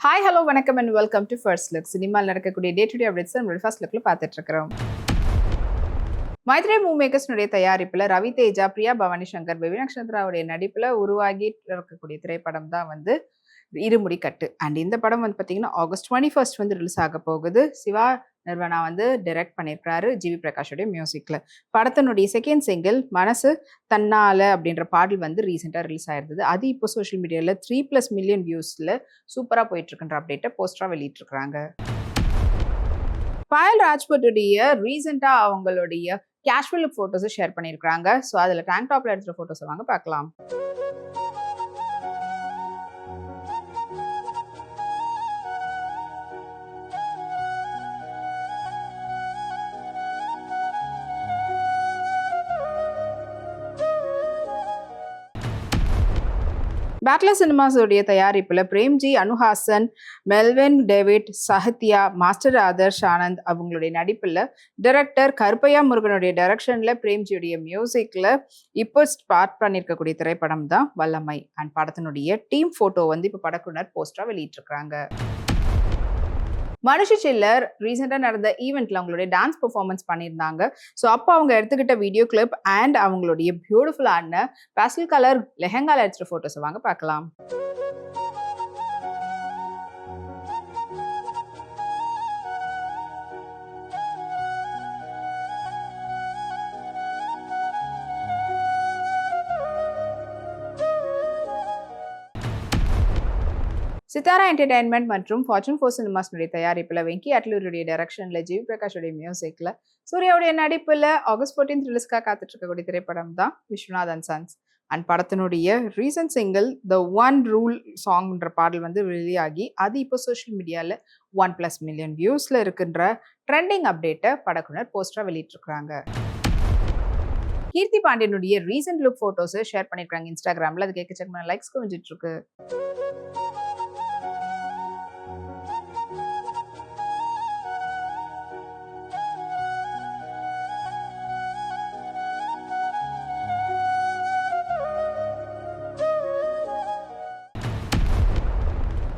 Hi hello வணக்கம் and welcome to first look. சினிமாவில் நடக்கக்கூடிய டே டு டே அப்டேட்ஸ் நம்மளோட ஃபர்ஸ்ட் லுக்ல பார்த்துட்டு இருக்கிறோம். மைத்ரே மூவி மேக்கர்ஸ்னுடைய தயாரிப்புல ரவி தேஜா, பிரியா பவானி சங்கர், பெவி நக்ஷத்ராவுடைய நடிப்புல உருவாகி இருக்கக்கூடிய திரைப்படம் தான் வந்து இருமுடி கட்டு. அண்ட் இந்த படம் வந்து பார்த்தீங்கன்னா ஆகஸ்ட் 21 வந்து ரிலீஸ் ஆக போகுது. சிவா நிர்வனா வந்து டைரக்ட் பண்ணியிருக்கிறாரு ஜிவி பிரகாஷோடைய மியூசிக்ல. படத்தினுடைய செகண்ட் சிங்கிள் மனசு தன்னால அப்படின்ற பாடல் வந்து ரீசெண்டாக ரிலீஸ் ஆயிருந்தது. அது இப்போ சோஷியல் மீடியாவில் 3+ மில்லியன் வியூஸ்ல சூப்பராக போயிட்டு இருக்குன்ற அப்டேட்டை போஸ்டரா வெளியிட்டிருக்கிறாங்க. பாயல் ராஜ்புட்டுடைய ரீசெண்டாக அவங்களுடைய கேஷுவல் லுக் ஃபோட்டோஸை ஷேர் பண்ணியிருக்காங்க. ஸோ அதில் டேங்க் டாப்ல எடுத்துகிற ஃபோட்டோஸை வாங்க பார்க்கலாம். பேட்லர் சினிமாஸோடைய தயாரிப்புல Premji, Anuhasan, Melvin David, Sahathya, master Adarsh Anand அவங்களுடைய நடிப்புல டைரக்டர் கருப்பையா முருகனுடைய டைரக்ஷன்ல பிரேம்ஜியுடைய மியூசிக்ல இப்போ ஸ்டார்ட் பண்ணியிருக்கக்கூடிய திரைப்படம் தான் வல்லமை. அண்ட் படத்தினுடைய டீம் போட்டோ வந்து இப்போ படக்குழுவினர் போஸ்டரா வெளியிட்டிருக்காங்க. மனுஷ சில்லர் ரீசெண்டாக நடந்த ஈவெண்ட்ல அவங்களுடைய டான்ஸ் பெர்ஃபார்மன்ஸ் பண்ணியிருந்தாங்க. ஸோ அப்போ அவங்க எடுத்துக்கிட்ட வீடியோ கிளிப் அண்ட் அவங்களுடைய பியூட்டிஃபுல்லான பேஸ்டல் கலர் லெஹங்கால எடுத்துகிற ஃபோட்டோஸை வாங்க பார்க்கலாம். சித்தாரா என்டர்டைன்மெண்ட் மற்றும் ஃபார்ச்சூன் 4 சினிமாஸ்னுடைய தயாரிப்புல வெங்கி அட்லூருடைய டைரக்ஷன்ல ஜிவி பிரகாஷோடைய மியூசிக்ல சூர்யாவுடைய நடிப்புல ஆகஸ்ட் 14 ரிலீஸ்க்காக காத்துட்டு இருக்கக்கூடிய திரைப்படம் தான் விஸ்வநாத் அண்ட் சன்ஸ். அண்ட் படத்தினுடைய recent single the one rule சாங்ன்ற பாடல் வந்து வெளியாகி அது இப்போ சோஷியல் மீடியாவில் 1+ மில்லியன் வியூஸ்ல இருக்கின்ற ட்ரெண்டிங் அப்டேட்டை படக்குழுவினர் போஸ்டரா வெளியிட்டிருக்கிறாங்க. கீர்த்தி பாண்டியனுடைய ரீசன்ட் லுக் போட்டோஸ் ஷேர் பண்ணிருக்காங்க இன்ஸ்டாகிராம்ல. அது கேட்க லைக்ஸ் குவிஞ்சிட்டு இருக்கு.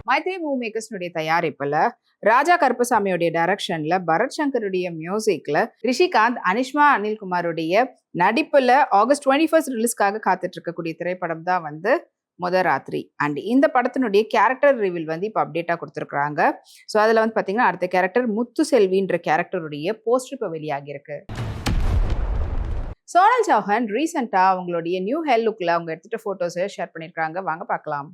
மைத்ரே மூவி மேக்கர்ஸ்னுடைய தயாரிப்புல ராஜா கருப்பசாமியுடைய டைரக்ஷன்ல பரத் சங்கருடைய மியூசிக்ல ரிஷிகாந்த், அனிஷ்மா அனில்குமாருடைய நடிப்புல ஆகஸ்ட் 21 ரிலீஸ்க்காக காத்துட்டு இருக்கக்கூடிய திரைப்படம் தான் வந்து ராத்திரி. அண்ட் இந்த படத்தினுடைய கேரக்டர் ரிவீல் வந்து இப்போ அப்டேட்டா கொடுத்துருக்காங்க. ஸோ அதில் வந்து பார்த்தீங்கன்னா அடுத்த கேரக்டர் முத்து செல்வின்ற கேரக்டருடைய போஸ்டர் இப்போ வெளியாகிருக்கு. சோனல் சௌஹான் ரீசெண்டா அவங்களுடைய நியூ ஹேர் லுக்ல அவங்க எடுத்துட்ட போட்டோஸை ஷேர் பண்ணியிருக்காங்க. வாங்க பார்க்கலாம்.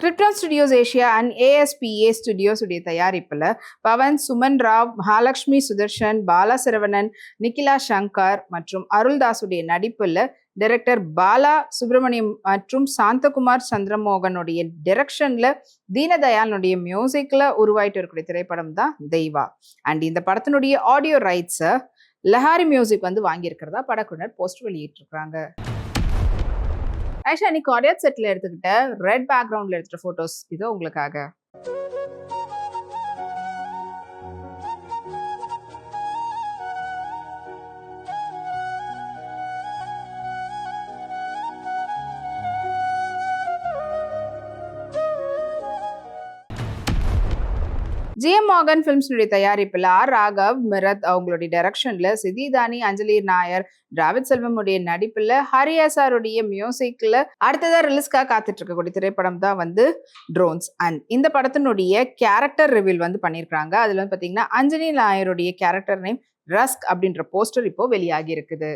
Krypton studios Asia and ASPA studios உடைய தயாரிப்புல பவன், சுமன் ராவ், மகாலட்சுமி சுதர்ஷன், பாலா சரவணன், நிக்கிலா சங்கர் மற்றும் அருள்தாஸுடைய நடிப்புல டைரக்டர் பாலா சுப்பிரமணியம் மற்றும் சாந்தகுமார் சந்திரமோகனுடைய டைரக்ஷன்ல தீனதயாளனுடைய மியூசிக்ல உருவாயிட்டு இருக்கக்கூடிய திரைப்படம் தான் தெய்வா. அண்ட் இந்த படத்தினுடைய ஆடியோ ரைட்ஸை லஹாரி மியூசிக் வந்து வாங்கியிருக்கிறதா படக்குழுவினர் போஸ்டர் வெளியிட்டிருக்கிறாங்க. ஆக்சுவலா நீ கொரியர் செட்ல எடுத்துக்கிட்ட ரெட் பேக்ரவுண்ட்ல எடுத்துட்ட போட்டோஸ் இதோ உங்களுக்காக. GM மார்கன் ஃபிலிம்ஸ்னுடைய தயாரிப்புல ராகவ் மிரத் அவங்களுடைய டைரக்ஷன்ல சிதிதானி, அஞ்சலி நாயர், டிராவிட் செல்வமுடைய நடிப்புல ஹரியாசாருடைய மியூசிக்ல அடுத்ததா ரிலீஸ்க்காக காத்துட்டு இருக்கக்கூடிய திரைப்படம் தான் வந்து ட்ரோன்ஸ். அண்ட் இந்த படத்தினுடைய கேரக்டர் ரிவீல் வந்து பண்ணியிருக்காங்க. அதுல வந்து பாத்தீங்கன்னா அஞ்சலி நாயருடைய கேரக்டர் நேம் ரஸ்க் அப்படின்ற போஸ்டர் இப்போ வெளியாகி இருக்குது.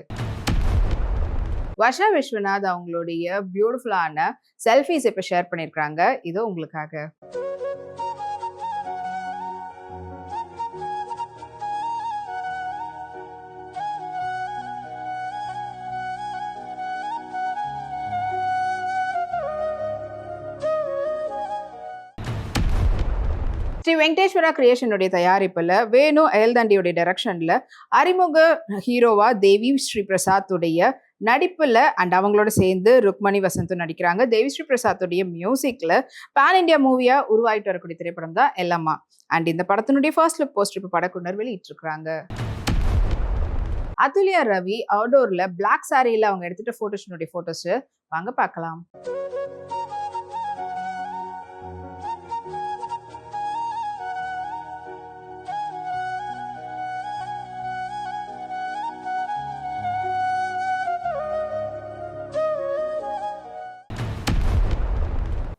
வர்ஷா விஸ்வநாத் அவங்களுடைய பியூட்டிஃபுல்லான செல்ஃபிஸ் இப்போ ஷேர் பண்ணியிருக்காங்க. இதோ உங்களுக்காக. ஸ்ரீ வெங்கடேஸ்வரா கிரியேஷனுடைய தயாரிப்புல வேணு அயல்தாண்டியுடைய டைரக்ஷன்ல அறிமுக ஹீரோவா தேவி ஸ்ரீ பிரசாத் உடைய நடிப்புல அண்ட் அவங்களோட சேர்ந்து ருக்மணி வசந்தும் நடிக்கிறாங்க. தேவிஸ்ரீ பிரசாத்துடைய மியூசிக்ல பேன் இண்டியா மூவியா உருவாயிட்டு வரக்கூடிய திரைப்படம் தான் எல்லம்மா. அண்ட் இந்த படத்தினுடைய ஃபர்ஸ்ட் லுக் போஸ்டர் இப்போ படக்குழுவினர் வெளியிட்டிருக்காங்க. அதுல்யா ரவி அவுடோர்ல பிளாக் சாரியில அவங்க எடுத்துட்ட போட்டோஷூனுடைய போட்டோஸ் வாங்க பார்க்கலாம்.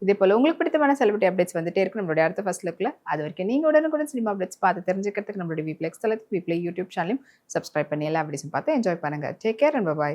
இதே போல உங்களுக்கு பிடித்தமான செலிபிரிட்டி அப்டேட்ஸ் வந்துட்டே இருக்கு நம்மளுடைய அடுத்த ஃபர்ஸ்ட் லுக்ல. அது வரைக்கும் நீங்க உடனுக்குடன் சினிமா அப்டேட்ஸ் பார்த்து தெரிஞ்சுக்கிறதுக்கு நம்மளுடைய விப்ளெக்ஸ் தளத்துக்கு விப்ளை யூடியூப் சேனலையும் சப்ஸ்கிரைப் பண்ணி எல்லா அப்டேட்ஸும் பார்த்து என்ஜாய் பண்ணுங்க. Take care and by.